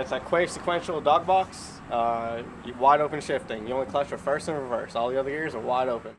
It's a Quave sequential dog box, wide open shifting. You only clutch for first and reverse. All the other gears are wide open.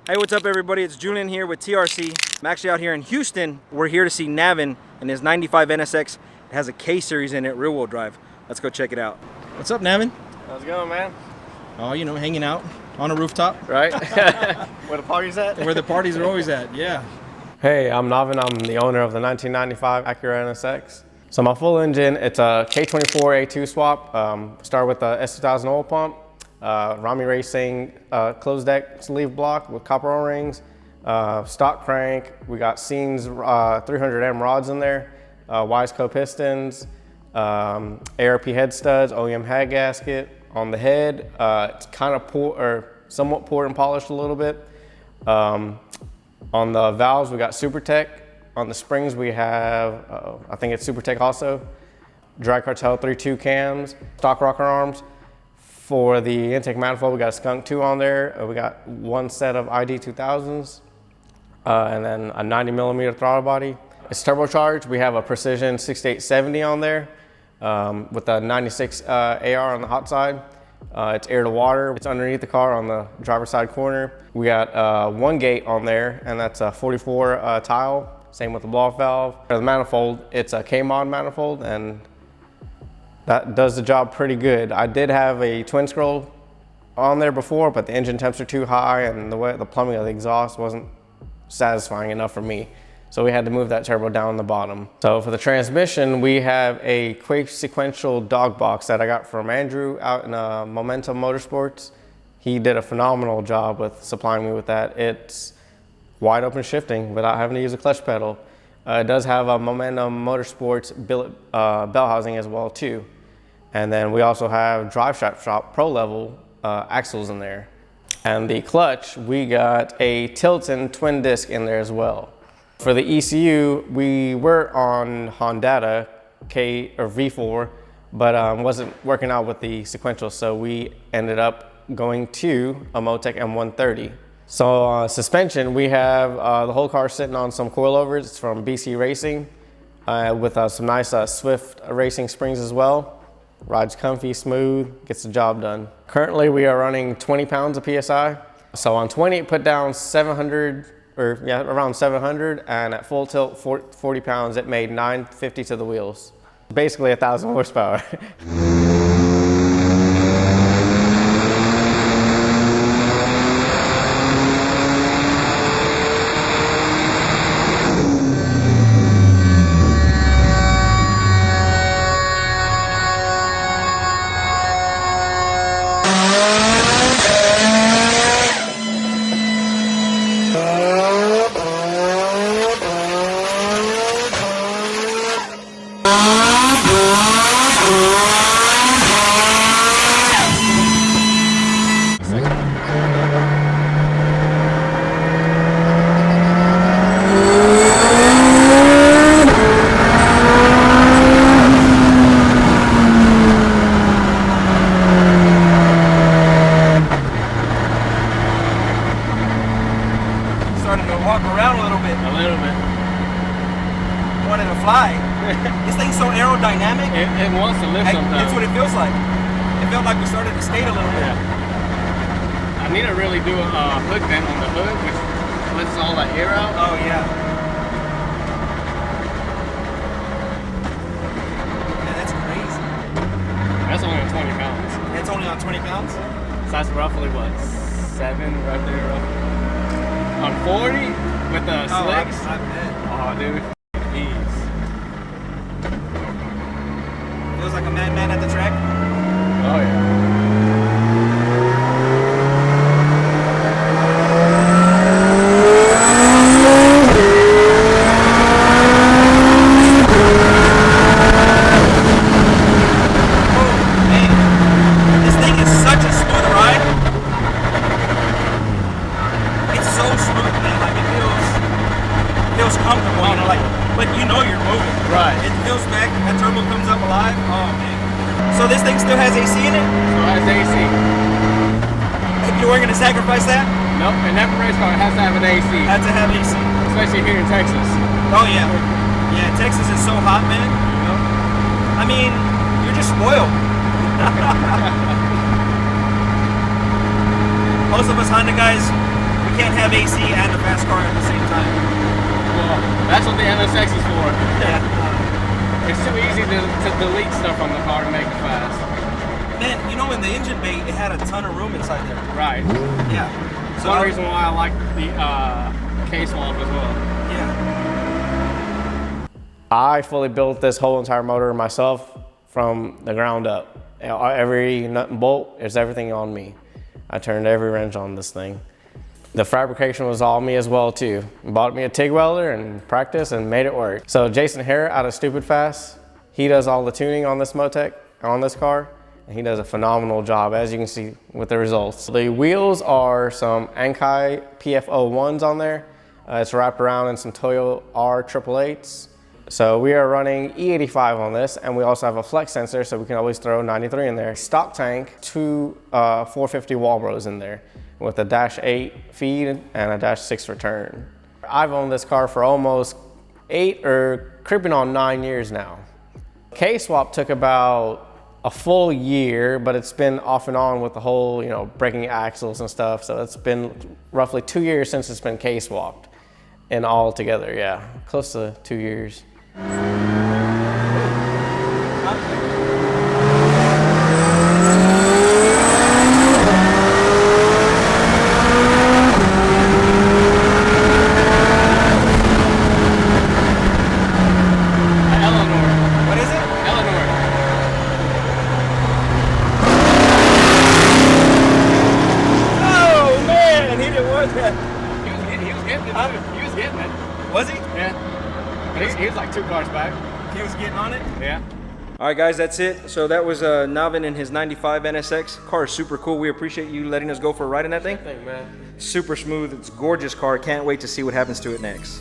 Hey, what's up everybody? It's Julian here with TRC. I'm actually out here in Houston. We're here to see Navin and his 95 NSX. It has a K-Series in it, rear wheel drive. Let's go check it out. What's up, Navin? How's it going, man? Oh, you know, hanging out on a rooftop. Right? Where the party's at? Where the parties are always at, yeah. Hey, I'm Navin. I'm the owner of the 1995 Acura NSX. So my full engine, it's a K24 A2 swap. Start with the S2000 oil pump. Rami Racing closed deck sleeve block with copper O-rings, stock crank. We got Scenes 300M rods in there, Wiseco pistons, ARP head studs, OEM head gasket. On the head, it's kind of somewhat poured and polished a little bit. On the valves, we got SuperTech. On the springs, we have, I think it's SuperTech also. Drag Cartel 3.2 cams, stock rocker arms. For the intake manifold, we got a Skunk 2 on there. We got one set of ID 2000s, and then a 90mm throttle body. It's turbocharged. We have a Precision 6870 on there with a 96 AR on the hot side. It's air to water. It's underneath the car on the driver's side corner. We got one gate on there, and that's a 44 tile. Same with the blow-off valve. The manifold, it's a K-mod manifold, and that does the job pretty good. I did have a twin scroll on there before, but the engine temps are too high and the plumbing of the exhaust wasn't satisfying enough for me. So we had to move that turbo down the bottom. So for the transmission, we have a Quave Sequential dog box that I got from Andrew out in Momentum Motorsports. He did a phenomenal job with supplying me with that. It's wide open shifting without having to use a clutch pedal. It does have a Momentum Motorsports bell housing as well too. And then we also have drive shaft shop pro level axles in there. And the clutch, we got a Tilton twin disc in there as well. For the ECU, we were on Honda K or V4, but wasn't working out with the sequential, so we ended up going to a Motec M130. So suspension, we have the whole car sitting on some coilovers. It's from BC Racing with some nice Swift racing springs as well. Rides comfy, smooth, gets the job done. Currently, we are running 20 pounds of PSI. So on 20, it put down 700, or yeah, around 700, and at full tilt, 40 pounds, it made 950 to the wheels. Basically 1,000 horsepower. starting to walk around a little bit. A little bit. Wanted to fly. This thing's so aerodynamic. It wants to lift sometimes. That's what it feels like. It felt like we started to skate a little bit. Yeah. I need to really do a hood vent on the hood, which lets all that air out. Oh yeah. Man, that's crazy. That's only on 20 pounds. It's only on 20 pounds? So that's roughly what, 7 right there, roughly. On 40 with the slicks. I bet. Oh, dude. Ease. Feels like a madman at the track. Oh yeah. Sacrifice that? Nope, and every race car has to have an AC. Has to have AC. Especially here in Texas. Oh yeah. Yeah, Texas is so hot, man. You know? I mean, you're just spoiled. Most of us Honda guys, we can't have AC and a fast car at the same time. Well, that's what the NSX is for. Yeah. It's too easy to delete stuff from the car to make it fast. Man, you know, in the engine bay, it had a ton of room inside there. Right. Yeah. So one reason why I like the K-swap as well. Yeah. I fully built this whole entire motor myself from the ground up. Every nut and bolt, it's everything on me. I turned every wrench on this thing. The fabrication was all me as well too. Bought me a TIG welder and practiced and made it work. So Jason Harrett out of Stupid Fast, he does all the tuning on this Motec, on this car. And he does a phenomenal job, as you can see with the results. The wheels are some Ankai PF01s on there. It's wrapped around in some Toyo R888s. So we are running E85 on this, and we also have a flex sensor, so we can always throw 93 in there. Stock tank, two 450 Walbros in there with a -8 feed and a -6 return. I've owned this car for almost 8 or creeping on 9 years now. K-swap took about a full year, but it's been off and on with the whole, you know, breaking axles and stuff. So it's been roughly 2 years since it's been K-swapped, and all together, yeah, close to 2 years. Was he? Yeah. But he was like 2 cars back. He was getting on it? Yeah. All right, guys, that's it. So that was Navin in his 95 NSX. Car is super cool. We appreciate you letting us go for a ride in that thing. Man. Super smooth. It's a gorgeous car. Can't wait to see what happens to it next.